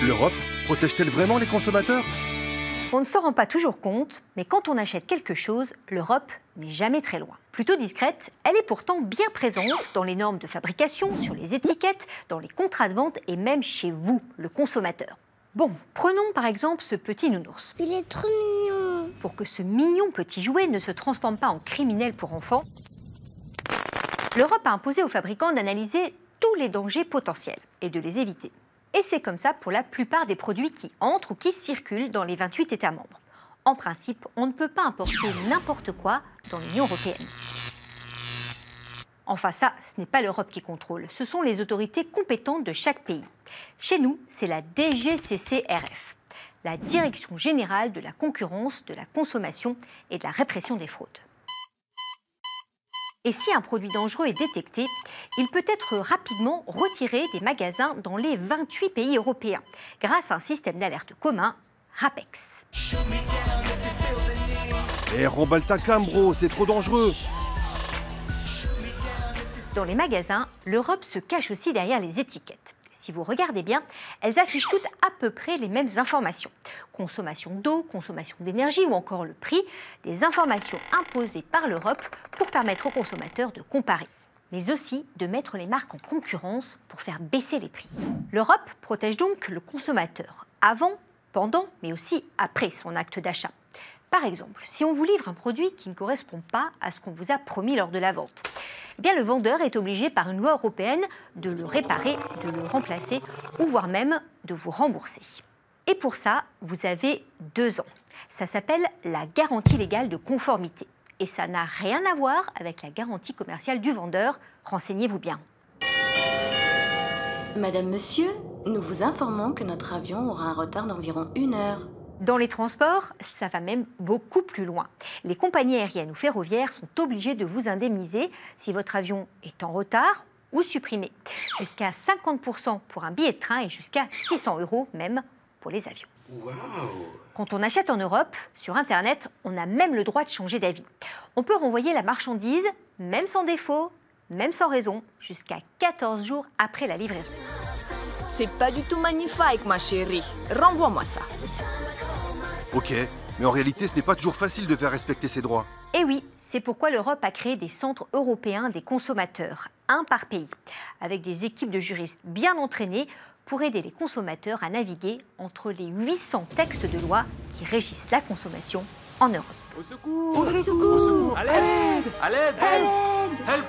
L'Europe protège-t-elle vraiment les consommateurs? On ne s'en rend pas toujours compte, mais quand on achète quelque chose, l'Europe n'est jamais très loin. Plutôt discrète, elle est pourtant bien présente dans les normes de fabrication, sur les étiquettes, dans les contrats de vente et même chez vous, le consommateur. Bon, prenons par exemple ce petit nounours. Il est trop mignon. Pour que ce mignon petit jouet ne se transforme pas en criminel pour enfants, l'Europe a imposé aux fabricants d'analyser tous les dangers potentiels et de les éviter. Et c'est comme ça pour la plupart des produits qui entrent ou qui circulent dans les 28 États membres. En principe, on ne peut pas importer n'importe quoi dans l'Union européenne. Enfin ça, ce n'est pas l'Europe qui contrôle, ce sont les autorités compétentes de chaque pays. Chez nous, c'est la DGCCRF, la Direction Générale de la Concurrence, de la Consommation et de la Répression des Fraudes. Et si un produit dangereux est détecté, il peut être rapidement retiré des magasins dans les 28 pays européens, grâce à un système d'alerte commun, RAPEX. Eh, remballe ta cam, bro, c'est trop dangereux. Dans les magasins, l'Europe se cache aussi derrière les étiquettes. Si vous regardez bien, elles affichent toutes à peu près les mêmes informations. Consommation d'eau, consommation d'énergie ou encore le prix, des informations imposées par l'Europe pour permettre aux consommateurs de comparer, mais aussi de mettre les marques en concurrence pour faire baisser les prix. L'Europe protège donc le consommateur avant, pendant, mais aussi après son acte d'achat. Par exemple, si on vous livre un produit qui ne correspond pas à ce qu'on vous a promis lors de la vente, eh bien, le vendeur est obligé par une loi européenne de le réparer, de le remplacer ou voire même de vous rembourser. Et pour ça, vous avez 2 ans. Ça s'appelle la garantie légale de conformité. Et ça n'a rien à voir avec la garantie commerciale du vendeur. Renseignez-vous bien. Madame, monsieur, nous vous informons que notre avion aura un retard d'environ 1 heure. Dans les transports, ça va même beaucoup plus loin. Les compagnies aériennes ou ferroviaires sont obligées de vous indemniser si votre avion est en retard ou supprimé. Jusqu'à 50% pour un billet de train et jusqu'à 600 € même pour les avions. Wow. Quand on achète en Europe, sur Internet, on a même le droit de changer d'avis. On peut renvoyer la marchandise, même sans défaut, même sans raison, jusqu'à 14 jours après la livraison. C'est pas du tout magnifique, ma chérie. Renvoie-moi ça. Ok, mais en réalité, ce n'est pas toujours facile de faire respecter ses droits. Et oui, c'est pourquoi l'Europe a créé des centres européens des consommateurs, un par pays, avec des équipes de juristes bien entraînés pour aider les consommateurs à naviguer entre les 800 textes de loi qui régissent la consommation en Europe. Au secours! Au secours! À l'aide! À l'aide! À l'aide! Help!